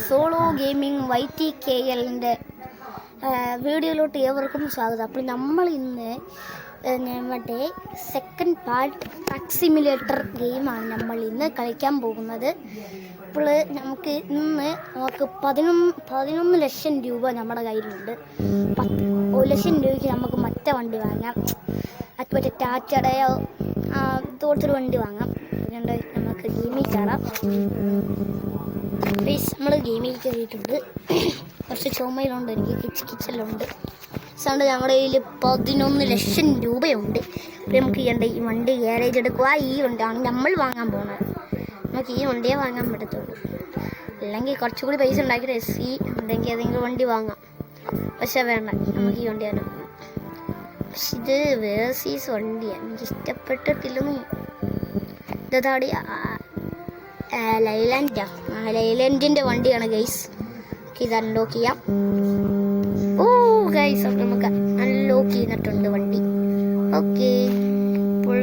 Solo gaming YTKLൻ്റെ വീഡിയോയിലോട്ട് ഏവർക്കും സ്വാഗതം. അപ്പോൾ നമ്മൾ ഇന്ന് നമ്മുടെ സെക്കൻഡ് പാർട്ട് ട്രക്ക് സിമുലേറ്റർ ഗെയിമാണ് നമ്മൾ ഇന്ന് കളിക്കാൻ പോകുന്നത്. അപ്പോൾ നമുക്ക് 11 ലക്ഷം രൂപ നമ്മുടെ കയ്യിലുണ്ട്. 1 ലക്ഷം രൂപയ്ക്ക് നമുക്ക് മറ്റേ വണ്ടി വാങ്ങാം, അത് മറ്റേ ടാറ്റയുടെയോ ഇതുപോലത്തെ ഒരു വണ്ടി വാങ്ങാം. അതുകൊണ്ട് നമുക്ക് ഗെയിമിൽ കയറാം. നമ്മൾ ഗെയിമിൽ കയറിയിട്ടുണ്ട്. കുറച്ച് ചുമയിലുണ്ട്, എനിക്ക് കിച്ചലുണ്ട്. അതുകൊണ്ട് ഞങ്ങളുടെ കയ്യിൽ 11 ലക്ഷം രൂപയുണ്ട്. അപ്പോൾ നമുക്ക് ഈ വണ്ടി ഗ്യാരേജ് എടുക്കുക. ഈ വണ്ടിയാണ് നമ്മൾ വാങ്ങാൻ പോകുന്നത്. നമുക്ക് ഈ വണ്ടിയെ വാങ്ങാൻ പറ്റത്തുള്ളൂ, അല്ലെങ്കിൽ കുറച്ചുകൂടി പൈസ ഉണ്ടാക്കി SE ഉണ്ടെങ്കിൽ ഏതെങ്കിലും വണ്ടി വാങ്ങാം. പക്ഷെ വേണ്ട, നമുക്ക് ഈ വണ്ടി തന്നെ വാങ്ങാം. പക്ഷെ ഇത് വേഴ്സീസ് വണ്ടിയാണ്, എനിക്ക് ഇഷ്ടപ്പെട്ടിട്ടില്ലെന്ന്. ഇതാടി ലൈലാൻഡിൻ്റെ വണ്ടിയാണ് ഗൈസ്. ഇത് അൺലോക്ക് ചെയ്യാം. ഓ ഗൈസ്, അപ്പോൾ നമുക്ക് അൺലോക്ക് ചെയ്തിട്ടുണ്ട് വണ്ടി. ഓക്കെ, ഇപ്പോൾ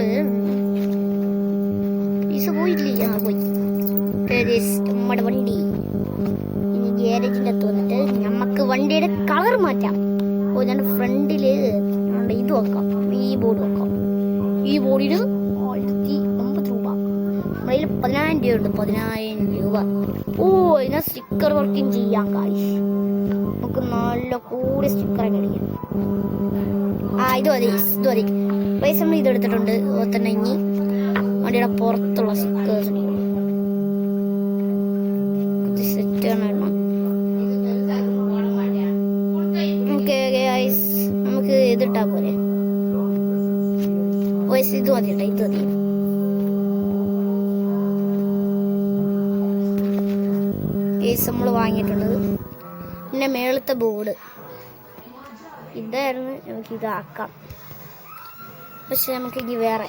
പൈസ പോയിട്ടില്ല, പോയി. നമ്മുടെ വണ്ടി ഇനി ഗ്യാരേജിൻ്റെ അകത്ത് വന്നിട്ട് നമുക്ക് വണ്ടിയുടെ കളർ മാറ്റാം. ഓ, ഞാൻ ഫ്രണ്ടിൽ ഇത് വെക്കാം, ഈ ബോർഡ് വെക്കാം. ഈ ബോർഡിന് 1009 രൂപ. നമ്മുടെ കയ്യിൽ 10,000 രൂപ ഉണ്ട്. 10,000 രൂപ. ഓ, ഇതിനെ സ്റ്റിക്കർ വർക്കിംഗ് ചെയ്യാം ഗൈസ്. നമുക്ക് നല്ല കൂടി സ്റ്റിക്കർ ഒക്കെ അടിക്കാം. ഇത് മതി പൈസ നമ്മൾ ഇതെടുത്തിട്ടുണ്ട്. അതുപോലെ തന്നെ ഇനി വണ്ടിയുടെ പുറത്തുള്ള സ്റ്റിക്കേഴ്സ് സെറ്റാണ് ഇടണം. ഓക്കെ ഗൈസ്, നമുക്ക് ഇതിട്ടാ പോലെ. വയസ്സ് ഇത് മതി കേട്ടോ, ഇത് മതി. കേസ് നമ്മൾ വാങ്ങിയിട്ടുള്ളത്. പിന്നെ മേളത്തെ ബോർഡ് ഇതായിരുന്നു, നമുക്ക് ഇതാക്കാം. പക്ഷെ നമുക്ക് ഇനി വേറെ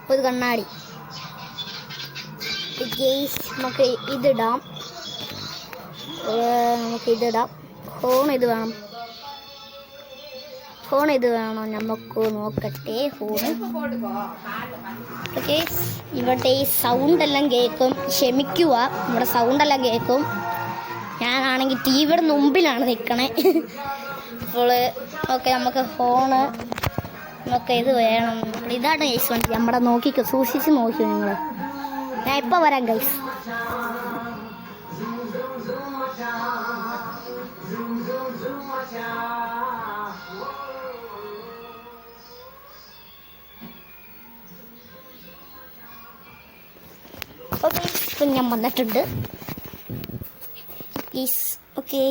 ഒരു കണ്ണാടി കേസ് നമുക്ക് ഇതിടാം. ഫോൺ ഇത് വേണം നമുക്ക് നോക്കട്ടെ. ഓക്കെ, ഇവിടെ ഈ സൗണ്ട് എല്ലാം കേൾക്കും, ക്ഷമിക്കുക, ഇവിടെ സൗണ്ട് എല്ലാം കേൾക്കും. ഞാനാണെങ്കിൽ TVയുടെ മുമ്പിലാണ് നിൽക്കണേ. അപ്പോൾ ഓക്കെ, നമുക്ക് ഫോണ് നമുക്ക് ഇത് വേണം. ഇതാണ് ഗൈസ് വണ്ടി. നമ്മുടെ നോക്കിക്കോ, സൂക്ഷിച്ച് നോക്കിയോ നിങ്ങൾ. ഞാൻ ഇപ്പോൾ വരാം ഗൈസ്. ഓക്കെ, ഇപ്പം ഞാൻ വന്നിട്ടുണ്ട്. ഓക്കെ,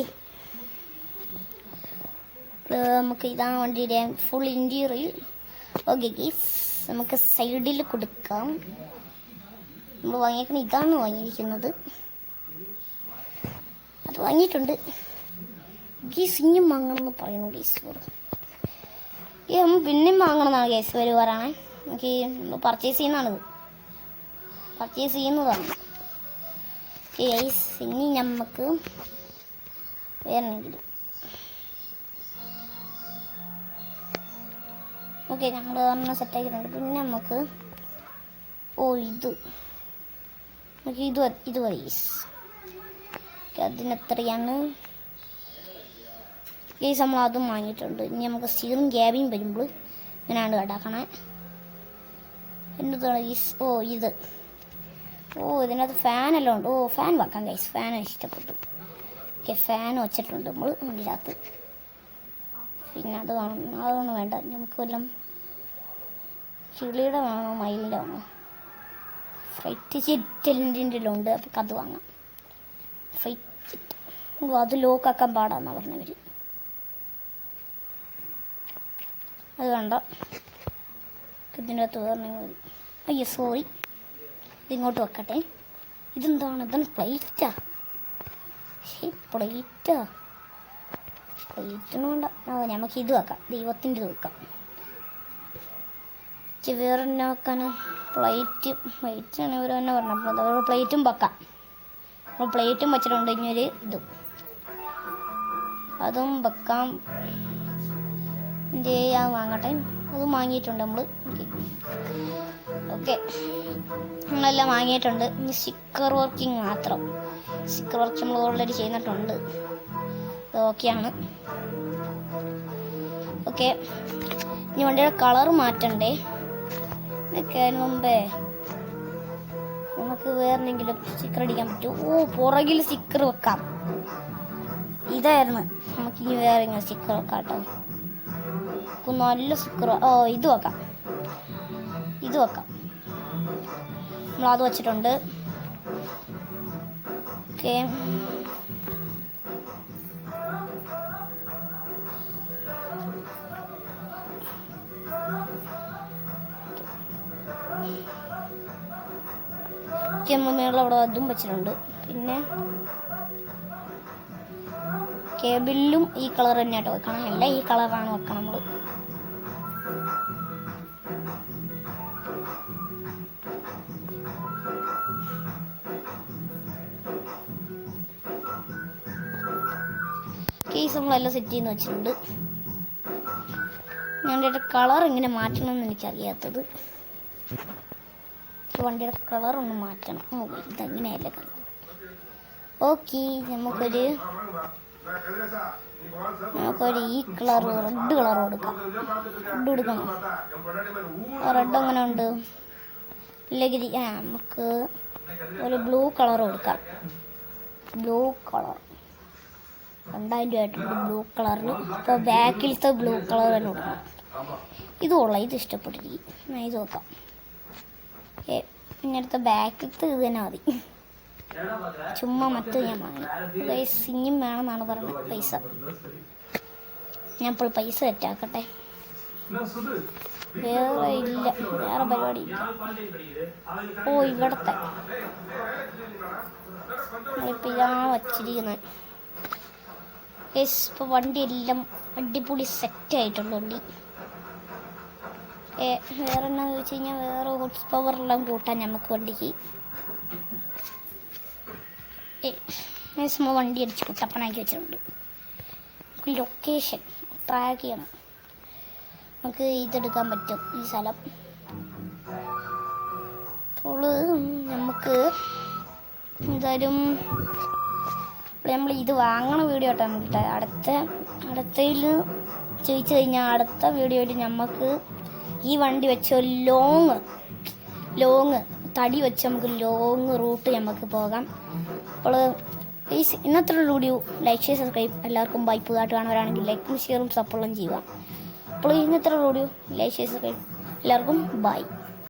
നമുക്ക് ഇതാണ് വണ്ടിയുടെ ഫുൾ ഇൻറ്റീരിയർ. ഓക്കെ ഗീസ്, നമുക്ക് സൈഡിൽ കൊടുക്കാം. നമ്മൾ വാങ്ങിയിരിക്കുന്നത് ഇതാണ് വാങ്ങിയിരിക്കുന്നത്, അത് വാങ്ങിയിട്ടുണ്ട്. ഗീസ് ഇനിയും വാങ്ങണമെന്ന് പറയുന്നു ഗീസ്. പിന്നെയും വാങ്ങണമെന്നാണ് ഗീസ് വരുവാറാണ്. നമുക്ക് പർച്ചേസ് ചെയ്യുന്നതാണ്. ഗീസ് ഇനി നമുക്ക് വേറെങ്കിലും. ഓക്കെ, നമ്മൾ ഒരെണ്ണം സെറ്റാക്കിയിട്ടുണ്ട്. പിന്നെ നമുക്ക് ഇത് വൈസ് അതിനെത്രയാണ് ഗൈസ്, നമ്മൾ അതും വാങ്ങിയിട്ടുണ്ട്. ഇനി നമുക്ക് സ്റ്റീറിംഗ് ക്യാബിൻ വരുമ്പോൾ ഇങ്ങനെയാണ് കേട്ടാക്കണേ. എന്നതാണ് ഗൈസ്? ഇതിനകത്ത് ഫാനെല്ലാം ഉണ്ട്. ഫാൻ വെക്കാം ഗൈസ്, ഫാൻ ഇഷ്ടപ്പെട്ടു. ഓക്കെ, ഫാൻ വെച്ചിട്ടുണ്ട് നമ്മൾ ഇതിനകത്ത്. പിന്നെ അതൊന്നും വേണ്ട, നമുക്ക് വല്ലതും കിളിയുടെ വേണോ മയിലിൻ്റെ വേണോ? ഫൈറ്റ് ചിറ്റലിൻ്റെ ഉണ്ട്, അപ്പോൾ അത് വാങ്ങാം. അത് ലോക്കാക്കാൻ പാടാന്നാണ് പറഞ്ഞവർ. അത് വേണ്ട, ഇതിൻ്റെ അകത്ത് പറഞ്ഞാൽ മതി. അയ്യോ സോറി, ഇതിങ്ങോട്ട് വെക്കട്ടെ. ഇതാണ് പ്ലേറ്റാ. പ്ലേറ്റിന് വേണ്ട, നമുക്ക് ഇത് വെക്കാം. ദൈവത്തിൻ്റെ ഇത് വെക്കാം. വേറെ തന്നെ വെക്കാനോ? പ്ലേറ്റാണ് ഇവർ തന്നെ പറഞ്ഞപ്പോൾ അതുപോലെ പ്ലേറ്റും വെക്കാം. അപ്പോൾ പ്ലേറ്റും വെച്ചിട്ടുണ്ട്. ഇനിയൊരു ഇതും അതും വെക്കാം. ചെയ്യാൻ വാങ്ങട്ടെ, അതും വാങ്ങിയിട്ടുണ്ട് നമ്മൾ. ഓക്കെ, നമ്മളെല്ലാം വാങ്ങിയിട്ടുണ്ട്. ഇനി സ്റ്റിക്കർ വർക്കിംഗ് മാത്രം. സ്റ്റിക്കർ വർക്ക് നമ്മൾ ഓൾറെഡി ചെയ്യുന്നിട്ടുണ്ട്. ഓക്കെയാണ്. ഓക്കെ, ഇനി വണ്ടിയുടെ കളർ മാറ്റണ്ടേ. ഇതൊക്കെ അതിന് മുമ്പേ നമുക്ക് വേറെന്തെങ്കിലും സ്റ്റിക്കർ അടിക്കാൻ പറ്റും. പുറകിൽ സ്റ്റിക്കർ വെക്കാം. ഇതായിരുന്നു. നമുക്കിനി വേറെ ഇങ്ങനെ സ്റ്റിക്കർ വെക്കാം കേട്ടോ. നല്ല സ്റ്റിക്കർ. ഇത് വെക്കാം. നമ്മളത് വെച്ചിട്ടുണ്ട്. ഓക്കെ, മേളവിടെ അതും വെച്ചിട്ടുണ്ട്. പിന്നെ കേബിളിലും ഈ കളർ തന്നെയായിട്ട് വെക്കണം. എല്ലാം ഈ കളറാണ് വെക്കണം നമ്മൾ. കേസ് നമ്മളെല്ലാം സെറ്റ് ചെയ്യുന്ന വെച്ചിട്ടുണ്ട്. ഞങ്ങളുടെ കളർ എങ്ങനെ മാറ്റണമെന്ന് എനിക്കറിയാത്തത്. വണ്ടിയുടെ കളർ ഒന്ന് മാറ്റണം. ഇതെങ്ങനെയല്ല കളർ. ഓക്കെ, നമുക്കൊരു ഈ കളർ റെഡ് കളർ കൊടുക്കാം. റെഡ് കൊടുക്കണം. റെഡ് എങ്ങനെ ഉണ്ട്? ഇല്ലെങ്കിൽ നമുക്ക് ഒരു ബ്ലൂ കളർ കൊടുക്കാം. ബ്ലൂ കളർ 2000 രൂപ ആയിട്ടുണ്ട് ബ്ലൂ കളറിന്. അപ്പോൾ ബാക്കിലത്തെ ബ്ലൂ കളർ തന്നെ കൊടുക്കണം. ഇത് കൊള്ളാം, ഇത് ഇഷ്ടപ്പെട്ടിരിക്കും. ഇത് നോക്കാം. ഇങ്ങനത്തെ ബാക്കിലത്തെ ഇത് തന്നെ മതി. ചുമ്മാ മറ്റ് ഞാൻ വാങ്ങി. ഇനിയും വേണമെന്നാണ് പറയുന്നത് പൈസ. ഞാൻ ഇപ്പോൾ പൈസ സെറ്റാക്കട്ടെ. വേറെ ഇല്ല, വേറെ പരിപാടി ഇല്ല. ഇവിടത്തെ ഇപ്പം ഇതാ വച്ചിരിക്കുന്നത്. ഇപ്പോൾ വണ്ടി എല്ലാം അടിപൊളി സെറ്റായിട്ടുള്ള വണ്ടി. വേറെ എന്നാന്ന് വെച്ച് കഴിഞ്ഞാൽ വേറെ ഹോർസ് പവറെല്ലാം കൂട്ടാൻ നമുക്ക് വണ്ടിക്ക്. വണ്ടി അടിച്ച് കുട്ടപ്പനാക്കി വെച്ചിട്ടുണ്ട്. ലൊക്കേഷൻ ട്രാക്ക് ചെയ്യണം. നമുക്ക് ഇതെടുക്കാൻ പറ്റും, ഈ സ്ഥലം. അപ്പോൾ നമുക്ക് എന്തായാലും നമ്മൾ ഇത് വാങ്ങണ വീഡിയോ ആട്ടോ നമുക്ക് അടുത്തതിൽ ചോദിച്ചു കഴിഞ്ഞാൽ അടുത്ത വീഡിയോയിൽ നമുക്ക് ഈ വണ്ടി വെച്ച് ലോങ് തടി വെച്ച് നമുക്ക് ലോങ് റൂട്ട് നമുക്ക് പോകാം. അപ്പോൾ പ്ലീസ് ഇന്നത്തെ വീഡിയോ ലൈക്ക് ഷെയർ സബ്സ്ക്രൈബ്. എല്ലാവർക്കും ബൈ. പുതുതായിട്ട് കാണുന്നവരാണെങ്കിൽ ലൈക്കും ഷെയറും സപ്പോർട്ടും ചെയ്യുക. അപ്പോൾ ഇന്നത്തെ വീഡിയോ ലൈക്ക് ഷെയർ സബ്സ്ക്രൈബ്. എല്ലാവർക്കും ബൈ.